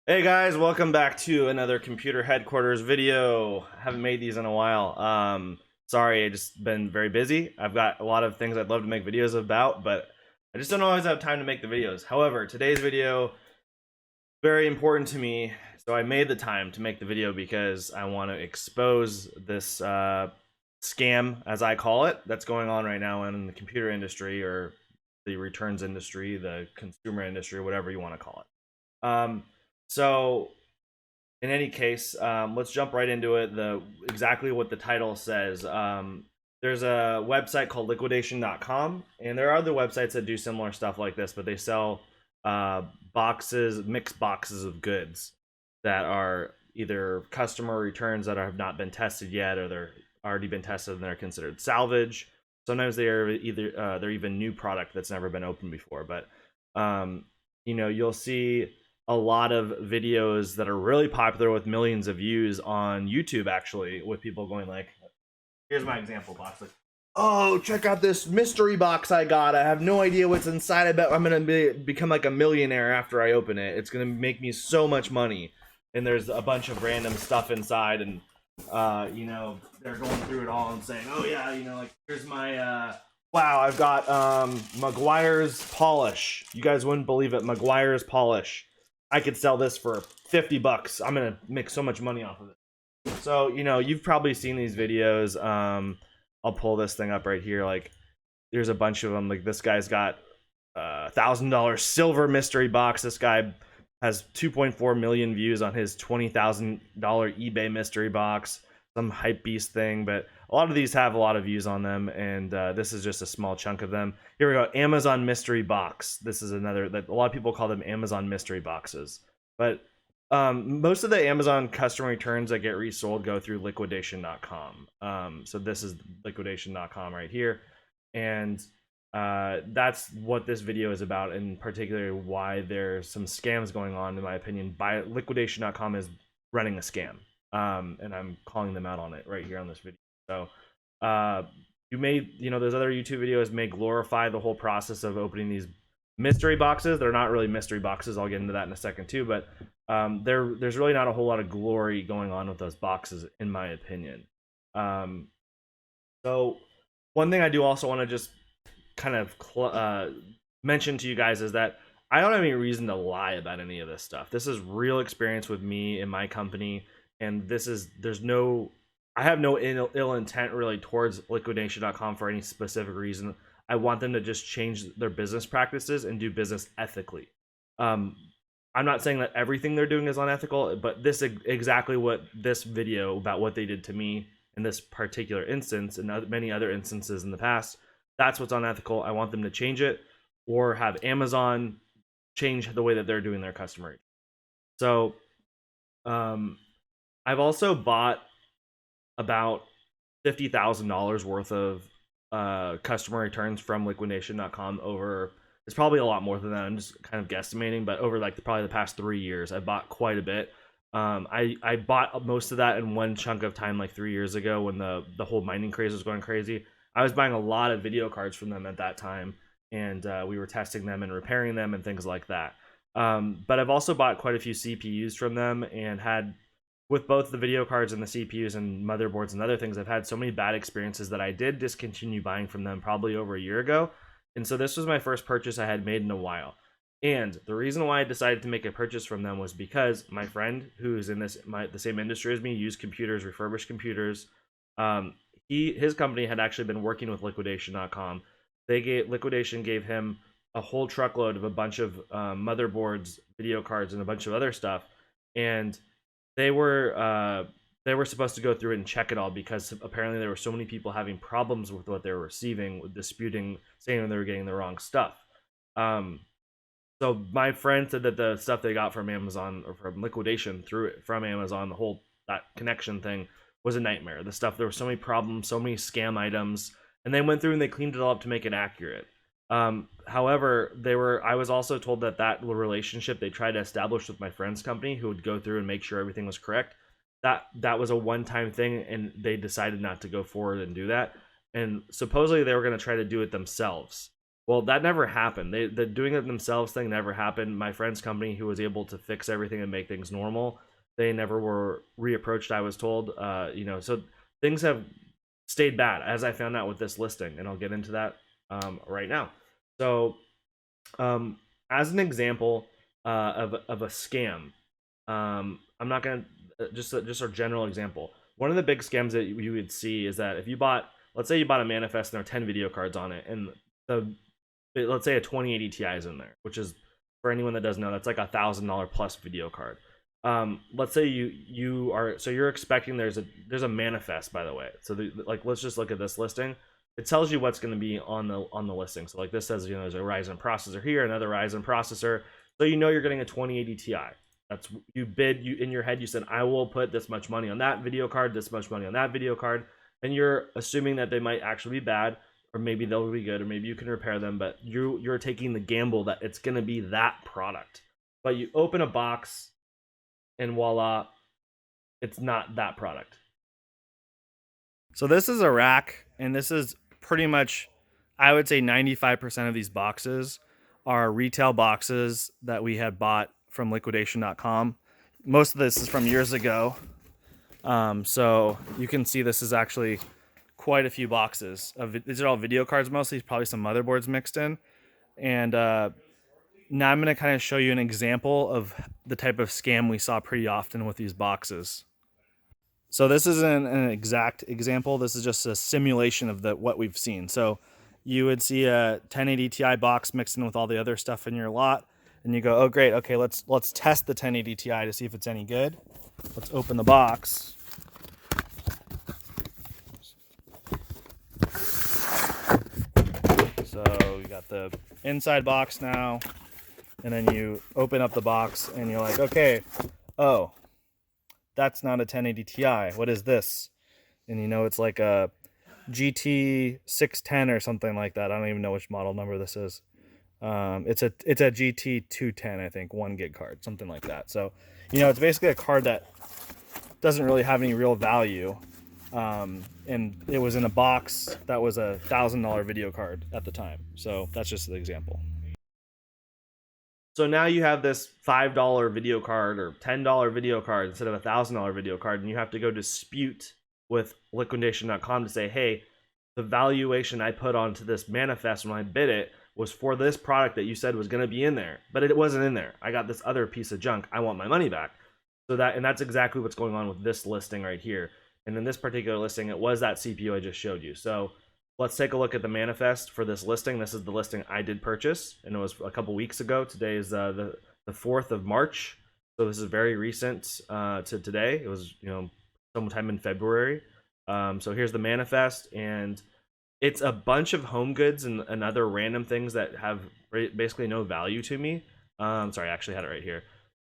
Hey guys, welcome back to another computer headquarters video. Haven't made these in a while. Sorry, I just been very busy. I've got a lot of things I'd love to make videos about, but I just don't always have time to make the videos. However, today's video very important to me, so I made the time to make the video because I want to expose this scam, as I call it, that's going on right now in the computer industry or the returns industry, the consumer industry, whatever you want to call it. So in any case, let's jump right into it. The exactly what the title says. There's a website called liquidation.com, and there are other websites that do similar stuff like this, but they sell boxes, mixed boxes of goods that are either customer returns that have not been tested yet, or they're already been tested and they're considered salvage. Sometimes they are either they're even new product that's never been opened before. But you'll see a lot of videos that are really popular with millions of views on YouTube, actually, with people going like, here's my example box. Like, oh, check out this mystery box I got. I have no idea what's inside. I bet I'm going to become like a millionaire after I open it. It's going to make me so much money. And there's a bunch of random stuff inside. And, they're going through it all and saying, oh, yeah, like, here's my, wow, I've got Meguiar's polish. You guys wouldn't believe it. Meguiar's polish. I could sell this for 50 bucks. I'm going to make so much money off of it. So, you've probably seen these videos. I'll pull this thing up right here. Like, there's a bunch of them. Like, this guy's got $1,000 silver mystery box. This guy has 2.4 million views on his $20,000 eBay mystery box. Some hype beast thing, but a lot of these have a lot of views on them, and this is just a small chunk of them. Here we go, Amazon mystery box. This is another that a lot of people call them Amazon mystery boxes, but most of the Amazon customer returns that get resold go through liquidation.com. So this is liquidation.com right here, and that's what this video is about, and particularly why there's some scams going on. In my opinion, by liquidation.com is running a scam. And I'm calling them out on it right here on this video. So you may, those other YouTube videos may glorify the whole process of opening these mystery boxes. They're not really mystery boxes. I'll get into that in a second too, but there's really not a whole lot of glory going on with those boxes, in my opinion. So one thing I do also want to just kind of mention to you guys is that I don't have any reason to lie about any of this stuff. This is real experience with me and my company, and I have no ill intent really towards liquidation.com for any specific reason. I want them to just change their business practices and do business ethically. I'm not saying that everything they're doing is unethical, but this is exactly what this video about what they did to me in this particular instance and many other instances in the past, that's what's unethical. I want them to change it, or have Amazon change the way that they're doing their customer. So I've also bought about $50,000 worth of customer returns from liquidation.com over. It's probably a lot more than that. I'm just kind of guesstimating, but over like probably the past 3 years, I bought quite a bit. I bought most of that in one chunk of time, like 3 years ago when the whole mining craze was going crazy. I was buying a lot of video cards from them at that time, and we were testing them and repairing them and things like that. But I've also bought quite a few CPUs from them, and had, with both the video cards and the CPUs and motherboards and other things, I've had so many bad experiences that I did discontinue buying from them probably over a year ago. And so this was my first purchase I had made in a while. And the reason why I decided to make a purchase from them was because my friend, who's in the same industry as me, used computers, refurbished computers. His company had actually been working with liquidation.com. Liquidation gave him a whole truckload of a bunch of motherboards, video cards, and a bunch of other stuff. And they were supposed to go through it and check it all, because apparently there were so many people having problems with what they were receiving, with disputing, saying they were getting the wrong stuff. So my friend said that the stuff they got from Amazon, or from liquidation through it from Amazon, the whole that connection thing was a nightmare. The stuff, there were so many problems, so many scam items, and they went through and they cleaned it all up to make it accurate. However, I was also told that relationship they tried to establish with my friend's company, who would go through and make sure everything was correct, that was a one-time thing, and they decided not to go forward and do that. And supposedly they were going to try to do it themselves. Well, that never happened. The doing it themselves thing never happened. My friend's company, who was able to fix everything and make things normal, they never were reapproached. I was told, so things have stayed bad, as I found out with this listing, and I'll get into that right now. So, as an example of a scam, I'm not gonna just a general example. One of the big scams that you would see is that if you bought, let's say you bought a manifest and there are 10 video cards on it, and the let's say a 2080 Ti is in there, which is, for anyone that doesn't know, that's like $1,000 plus video card. Let's say you're expecting there's a manifest, by the way. So like, let's just look at this listing. It tells you what's going to be on the listing. So like this says, there's a Ryzen processor here, another Ryzen processor. So you're getting a 2080 Ti. That's, you in your head, you said, I will put this much money on that video card, this much money on that video card, and you're assuming that they might actually be bad, or maybe they'll be good, or maybe you can repair them, but you're taking the gamble that it's going to be that product. But you open a box, and voila, it's not that product. So this is a rack, and this is pretty much, I would say 95% of these boxes are retail boxes that we had bought from liquidation.com. Most of this is from years ago. So you can see this is actually quite a few boxes of, these are all video cards mostly, probably some motherboards mixed in. And now I'm going to kind of show you an example of the type of scam we saw pretty often with these boxes. So this isn't an exact example. This is just a simulation of what we've seen. So you would see a 1080 Ti box mixed in with all the other stuff in your lot, and you go, oh great, okay, let's test the 1080 Ti to see if it's any good. Let's open the box. So you got the inside box now, and then you open up the box and you're like, okay, oh, that's not a 1080 Ti. What is this? And it's like a GT 610 or something like that. I don't even know which model number this is. It's a GT 210, I think, 1 gig card, something like that. So, it's basically a card that doesn't really have any real value. And it was in a box that was a $1,000 video card at the time. So that's just an example. So now you have this $5 video card or $10 video card instead of a $1,000 video card, and you have to go dispute with liquidation.com to say, hey, the valuation I put onto this manifest when I bid it was for this product that you said was going to be in there, but it wasn't in there. I got this other piece of junk. I want my money back. And that's exactly what's going on with this listing right here. And in this particular listing, it was that CPU I just showed you. So let's take a look at the manifest for this listing. This is the listing I did purchase, and it was a couple weeks ago. Today is the 4th of March. So this is very recent to today. It was, sometime in February. So here's the manifest, and it's a bunch of home goods and other random things that have basically no value to me. Sorry, I actually had it right here.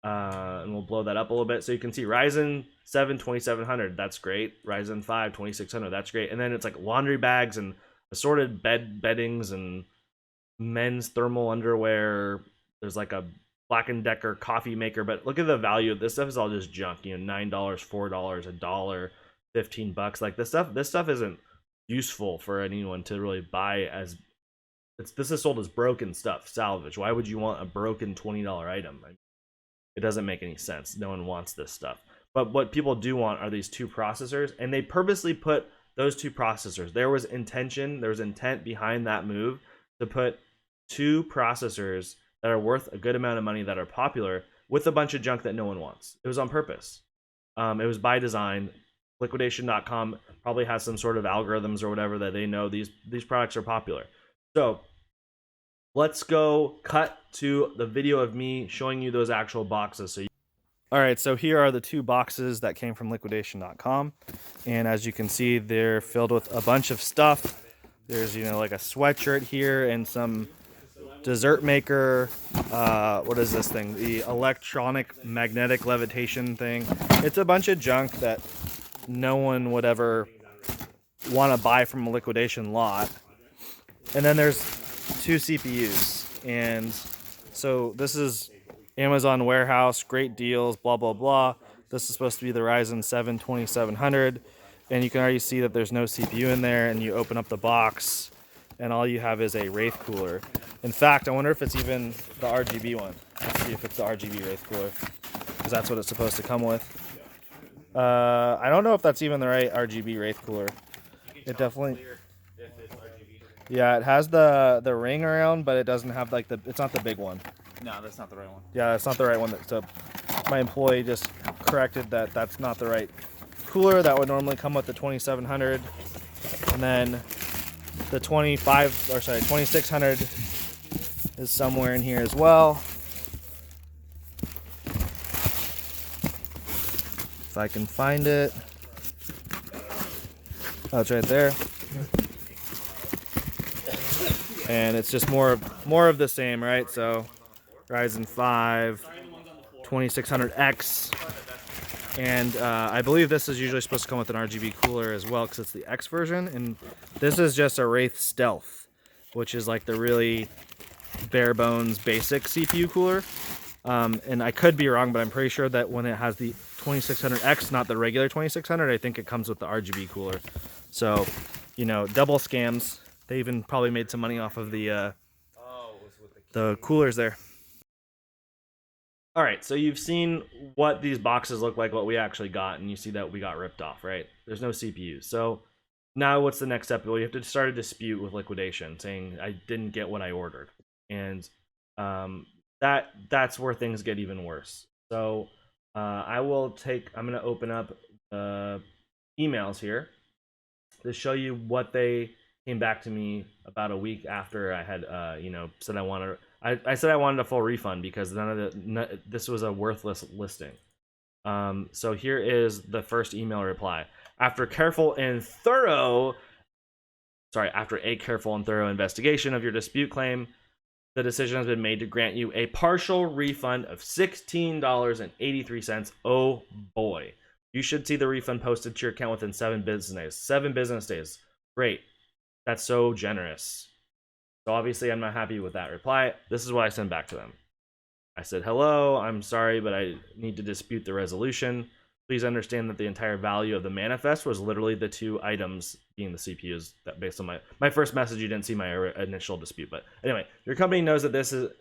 And we'll blow that up a little bit so you can see Ryzen 7 2700. That's great. Ryzen 5 2600. That's great. And then it's like laundry bags and assorted beddings and men's thermal underwear. There's like a Black & Decker coffee maker, but look at the value. This stuff is all just junk. $9, $4, $1, $15. Like this stuff isn't useful for anyone to really buy. As this is sold as broken stuff, salvage. Why would you want a broken $20 item? It doesn't make any sense. No one wants this stuff. But what people do want are these 2 processors, and they purposely put those 2 processors. There was intent behind that move to put 2 processors that are worth a good amount of money, that are popular, with a bunch of junk that no one wants. It was on purpose. It was by design. Liquidation.com probably has some sort of algorithms or whatever that they know these products are popular. So let's go cut to the video of me showing you those actual boxes. All right, so here are the 2 boxes that came from liquidation.com. And as you can see, they're filled with a bunch of stuff. There's, like a sweatshirt here and some dessert maker. What is this thing? The electronic magnetic levitation thing. It's a bunch of junk that no one would ever want to buy from a liquidation lot. And then there's 2 CPUs. And so this is Amazon warehouse, great deals, blah, blah, blah. This is supposed to be the Ryzen 7 2700. And you can already see that there's no CPU in there. And you open up the box and all you have is a Wraith cooler. In fact, I wonder if it's even the RGB one. Let's see if it's the RGB Wraith cooler, because that's what it's supposed to come with. I don't know if that's even the right RGB Wraith cooler. It definitely... Yeah, it has the ring around, but it doesn't have like it's not the big one. No, that's not the right one. Yeah, it's not the right one. So my employee just corrected that that's not the right cooler. That would normally come with the 2700, and then the 2600 is somewhere in here as well. If I can find it. Oh, it's right there. And it's just more of the same, right? So Ryzen 5, 2600X, and I believe this is usually supposed to come with an RGB cooler as well, because it's the X version, and this is just a Wraith Stealth, which is like the really bare bones basic CPU cooler. And I could be wrong, but I'm pretty sure that when it has the 2600X, not the regular 2600, I think it comes with the RGB cooler. So, you know, double scams. They even probably made some money off of the coolers there. All right, so you've seen what these boxes look like, what we actually got, and you see that we got ripped off, right? There's no CPUs. So now what's the next step? Well, you have to start a dispute with liquidation, saying I didn't get what I ordered. And that's where things get even worse. So I'm going to open up emails here to show you what they came back to me about a week after I had, said I wanted. I said I wanted a full refund because this was a worthless listing. So here is the first email reply. After a careful and thorough investigation of your dispute claim, the decision has been made to grant you a partial refund of $16.83. Oh boy. You should see the refund posted to your account within 7 business days. 7 business days. Great. That's so generous. So obviously I'm not happy with that reply. This is what I sent back to them. I said, hello, I'm sorry, but I need to dispute the resolution. Please understand that the entire value of the manifest was literally the 2 items being the CPUs. That based on my first message, you didn't see my initial dispute. But anyway, your company knows that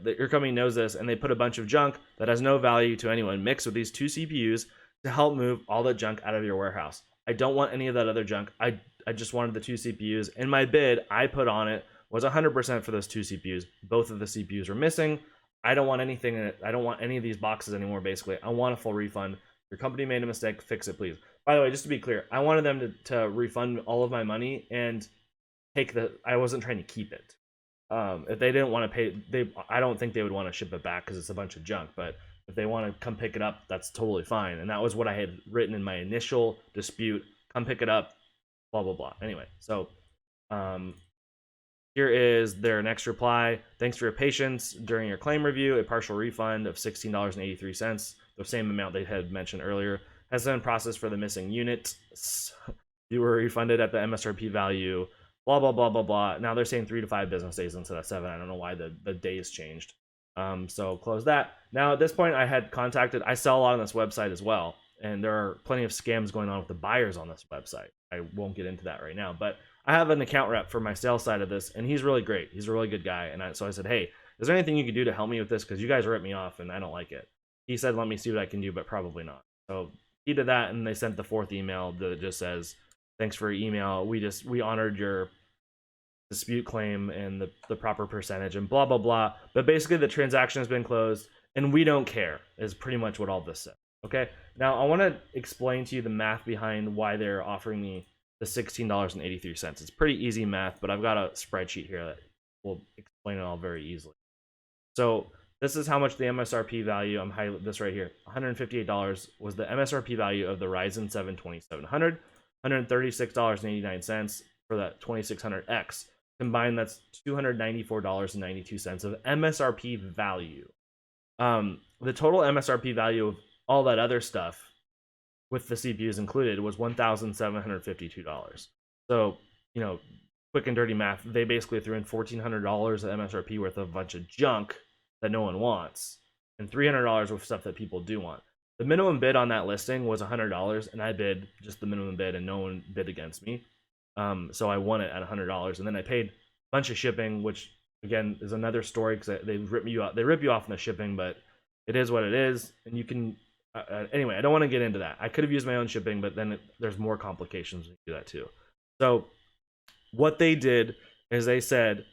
your company knows this, and they put a bunch of junk that has no value to anyone mixed with these 2 CPUs to help move all the junk out of your warehouse. I don't want any of that other junk. I just wanted the 2 CPUs. And my bid I put on it was 100% for those 2 CPUs. Both of the CPUs were missing. I don't want anything in it. I don't want any of these boxes anymore, basically. I want a full refund. Your company made a mistake. Fix it, please. By the way, just to be clear, I wanted them to refund all of my money and I wasn't trying to keep it. If they didn't want to pay, I don't think they would want to ship it back because it's a bunch of junk. But if they want to come pick it up, that's totally fine. And that was what I had written in my initial dispute. Come pick it up, blah, blah, blah. Anyway, so here is their next reply. Thanks for your patience during your claim review. A partial refund of $16.83, the same amount they had mentioned earlier, has been processed for the missing unit. You were refunded at the MSRP value, blah, blah, blah, blah, blah. Now they're saying 3 to 5 business days instead of 7. I don't know why the days changed. So close that. Now at this point I sell a lot on this website as well. And there are plenty of scams going on with the buyers on this website. I won't get into that right now, but I have an account rep for my sales side of this, and he's really great. He's a really good guy. And so I said, hey, is there anything you can do to help me with this? Because you guys ripped me off, and I don't like it. He said, let me see what I can do, but probably not. So he did that, and they sent the 4th email that just says, thanks for your email. We honored your dispute claim and the proper percentage and blah, blah, blah. But basically, the transaction has been closed, and we don't care is pretty much what all this said. Okay, now I want to explain to you the math behind why they're offering me the $16.83. It's pretty easy math, but I've got a spreadsheet here that will explain it all very easily. So this is how much the MSRP value, I'm highlighting this right here, $158 was the MSRP value of the Ryzen 7 2700, $136.89 for that 2600X. Combined, that's $294.92 of MSRP value. The total MSRP value of all that other stuff with the CPUs included was $1,752. So, quick and dirty math, they basically threw in $1,400 of MSRP worth of a bunch of junk that no one wants, and $300 worth of stuff that people do want. The minimum bid on that listing was $100, and I bid just the minimum bid, and no one bid against me. So I won it at $100, and then I paid bunch of shipping, which again is another story because they rip you out. They rip you off in the shipping, but it is what it is, and you can. Anyway, I don't want to get into that. I could have used my own shipping, but then there's more complications when you do that too. So what they did is they said,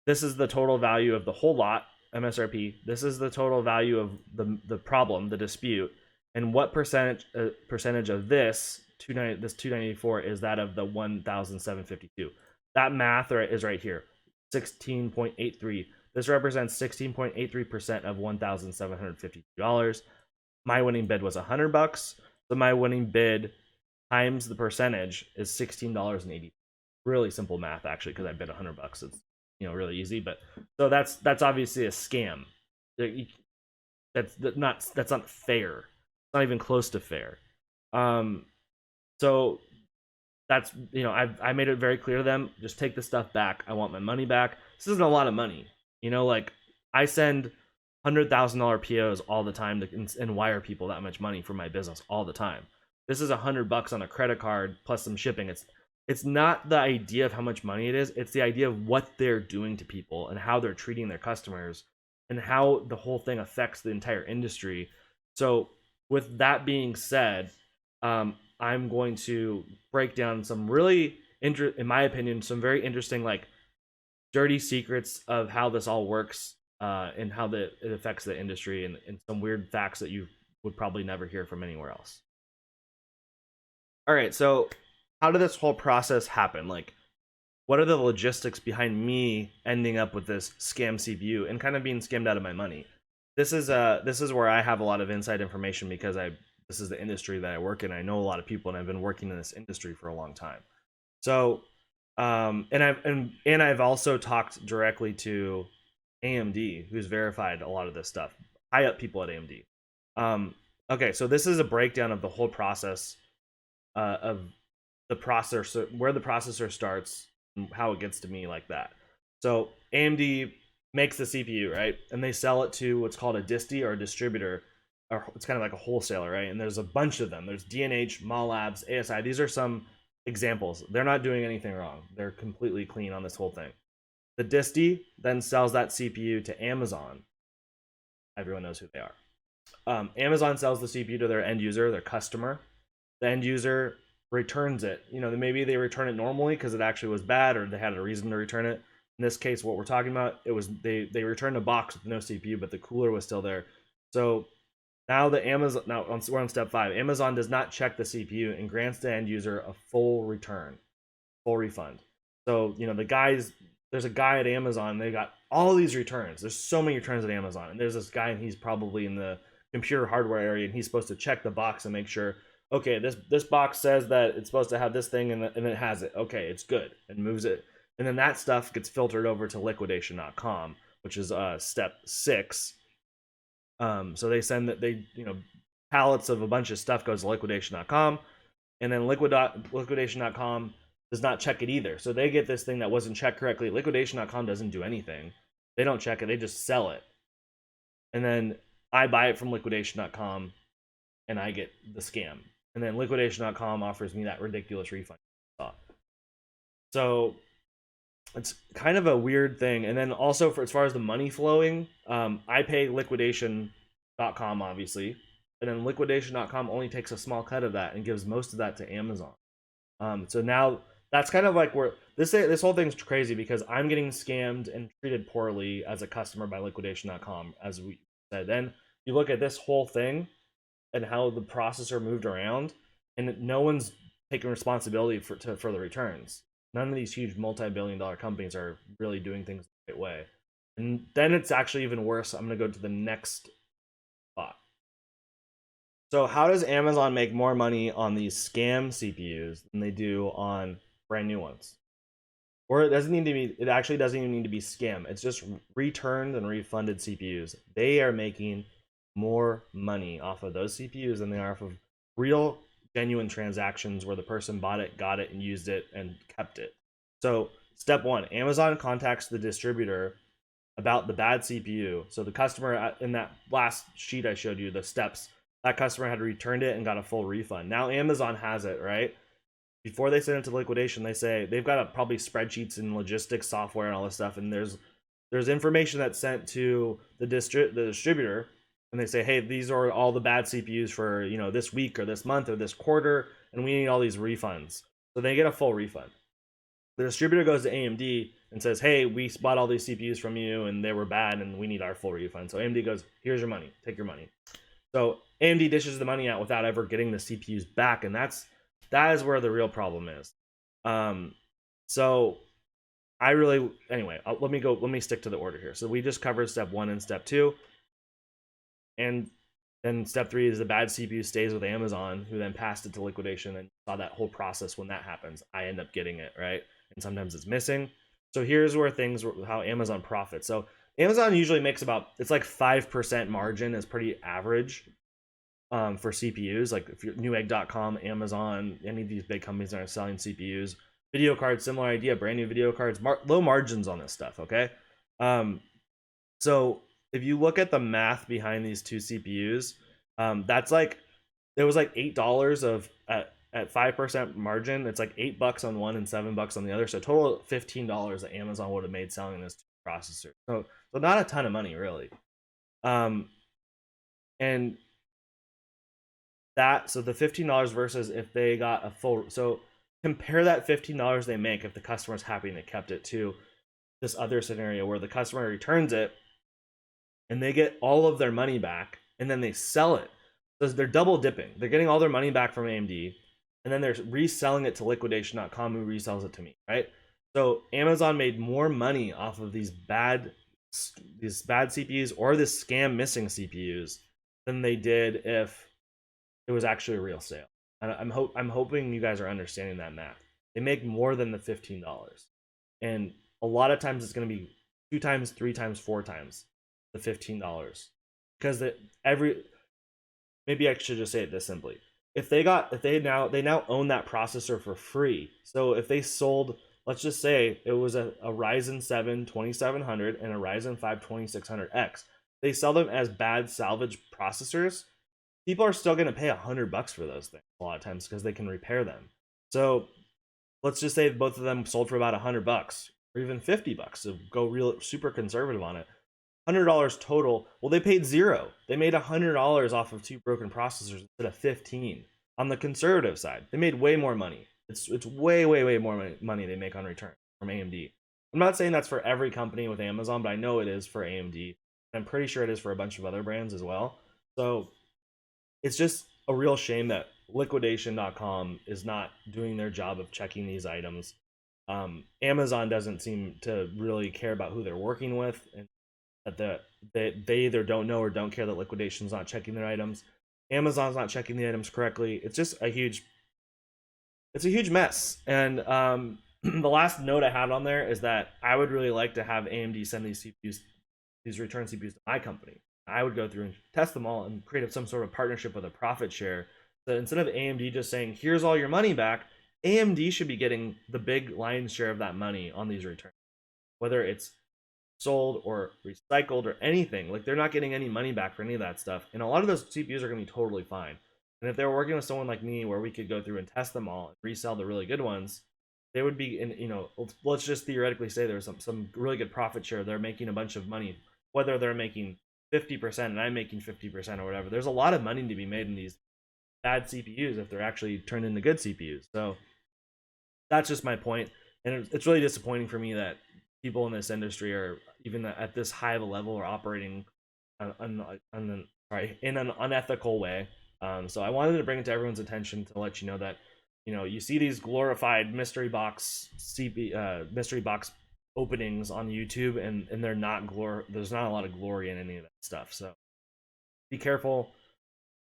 this is the total value of the whole lot, MSRP. This is the total value of the problem, the dispute, and what percentage of this 294 is that of the 1,752. That math is right here, 16.83. This represents 16.83% of $1,752. My winning bid was $100, so my winning bid times the percentage is $16.80. Really simple math, actually, because I bid $100. It's really easy, but so that's obviously a scam. That's not fair. It's not even close to fair. So that's I made it very clear to them, just take the stuff back. I want my money back. This isn't a lot of money. Like I send $100,000 POs all the time and wire people that much money for my business all the time. This is $100 on a credit card plus some shipping. It's not the idea of how much money it is. It's the idea of what they're doing to people and how they're treating their customers and how the whole thing affects the entire industry. So with that being said, I'm going to break down some really, in my opinion, some very interesting, like, dirty secrets of how this all works and how it affects the industry, and some weird facts that you would probably never hear from anywhere else. All right, so how did this whole process happen? Like, what are the logistics behind me ending up with this scam CPU and kind of being scammed out of my money? This is where I have a lot of inside information because this is the industry that I work in. I know a lot of people, and I've been working in this industry for a long time. So, and I've also talked directly to AMD, who's verified a lot of this stuff, high up people at AMD. Okay, so this is a breakdown of the whole process of the processor, where the processor starts, and how it gets to me like that. So AMD makes the CPU, right? And they sell it to what's called a disti, or a distributor, or it's kind of like a wholesaler, right? And there's a bunch of them. There's D&H, Mall Labs, ASI. These are some examples. They're not doing anything wrong. They're completely clean on this whole thing. The disti then sells that CPU to Amazon. Everyone knows who they are. Amazon sells the CPU to their end user, their customer. The end user returns it. Maybe they return it normally because it actually was bad, or they had a reason to return it. In this case, what we're talking about, it was they returned a box with no CPU, but the cooler was still there. So now we're on step 5. Amazon does not check the CPU and grants the end user a full refund. So there's a guy at Amazon. They got all these returns. There's so many returns at Amazon, and there's this guy, and he's probably in the computer hardware area, and he's supposed to check the box and make sure, okay, this box says that it's supposed to have this thing, and it has it. Okay, it's good, and moves it. And then that stuff gets filtered over to liquidation.com, which is step 6. So they send pallets of a bunch of stuff goes to liquidation.com, and then liquidation.com does not check it either. So they get this thing that wasn't checked correctly. Liquidation.com doesn't do anything. They don't check it. They just sell it. And then I buy it from liquidation.com, and I get the scam. And then liquidation.com offers me that ridiculous refund. So it's kind of a weird thing. And then also, for as far as the money flowing, I pay liquidation.com, obviously, and then liquidation.com only takes a small cut of that and gives most of that to Amazon. So now that's kind of like where this whole thing's crazy, because I'm getting scammed and treated poorly as a customer by liquidation.com, as we said. Then you look at this whole thing and how the processor moved around, and no one's taking responsibility for the returns. None of these huge multi-billion-dollar companies are really doing things the right way. And then it's actually even worse. I'm going to go to the next spot. So how does Amazon make more money on these scam CPUs than they do on brand new ones? Or it actually doesn't even need to be scam. It's just returned and refunded CPUs. They are making more money off of those CPUs than they are off of real, genuine transactions where the person bought it, got it, and used it and kept it. So step 1, Amazon contacts the distributor about the bad CPU. So the customer, in that last sheet I showed you, the steps, that customer had returned it and got a full refund. Now Amazon has it, right? before they send it to liquidation, they say they've got probably spreadsheets and logistics software and all this stuff, and there's information that's sent to the distributor, and they say, hey, these are all the bad CPUs for this week or this month or this quarter, and we need all these refunds. So they get a full refund. The distributor goes to AMD and says, hey, we bought all these CPUs from you and they were bad and we need our full refund. So AMD goes, here's your money, take your money. So AMD dishes the money out without ever getting the CPUs back, and that is where the real problem is. So I really, anyway, let me stick to the order here. So we just covered step 1 and step 2, and then step 3 is the bad CPU stays with Amazon, who then passed it to liquidation, and saw that whole process. When that happens, I end up getting it, right? And sometimes it's missing. So here's where how Amazon profits. So Amazon usually makes it's like 5% margin is pretty average for CPUs. Like if you're Newegg.com, Amazon, any of these big companies that are selling CPUs, video cards, similar idea, brand new video cards, low margins on this stuff, okay? So if you look at the math behind these two CPUs, that's like, it was like $8 at 5% margin. It's like $8 on one and $7 on the other. So total $15 that Amazon would have made selling this processor. So not a ton of money really. And so the $15 versus if they got a full, so compare that $15 they make if the customer's happy and they kept it, to this other scenario where the customer returns it and they get all of their money back and then they sell it. So they're double dipping. They're getting all their money back from AMD and then they're reselling it to liquidation.com, who resells it to me, right? So Amazon made more money off of these bad CPUs or this scam missing CPUs than they did if it was actually a real sale. And I'm hoping you guys are understanding that math. They make more than the $15, and a lot of times it's going to be 2 times, 3 times, 4 times the $15, because maybe I should just say it this simply. If they now own that processor for free. So if they sold, let's just say it was a Ryzen 7 2700 and a Ryzen 5 2600X, they sell them as bad salvage processors, people are still going to pay $100 for those things a lot of times because they can repair them. So let's just say both of them sold for about $100 or even $50. So go real super conservative on it. $100 total. Well, they paid $0. They made $100 off of 2 broken processors instead of 15. On the conservative side, they made way more money. It's way more money they make on return from AMD. I'm not saying that's for every company with Amazon, but I know it is for AMD. I'm pretty sure it is for a bunch of other brands as well. So it's just a real shame that liquidation.com is not doing their job of checking these items. Amazon doesn't seem to really care about who they're working with, and that they either don't know or don't care that liquidation's not checking their items. Amazon's not checking the items correctly. It's just a huge mess. And the last note I had on there is that I would really like to have AMD send these return CPUs to my company. I would go through and test them all and create some sort of partnership with a profit share. So instead of AMD just saying, here's all your money back, AMD should be getting the big lion's share of that money on these returns, whether it's sold or recycled or anything. Like, they're not getting any money back for any of that stuff. And a lot of those CPUs are going to be totally fine. And if they were working with someone like me where we could go through and test them all and resell the really good ones, they would be in, let's just theoretically say there's some really good profit share. They're making a bunch of money, whether they're making 50% and I'm making 50% or whatever. There's a lot of money to be made in these bad CPUs if they're actually turned into good CPUs. So that's just my point. And it's really disappointing for me that people in this industry are, even at this high of a level, are operating in an unethical way. So I wanted to bring it to everyone's attention to let you know that, you see these glorified mystery box openings on YouTube, and they're not there's not a lot of glory in any of that stuff. So be careful,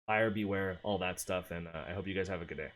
buyer beware, all that stuff, and I hope you guys have a good day.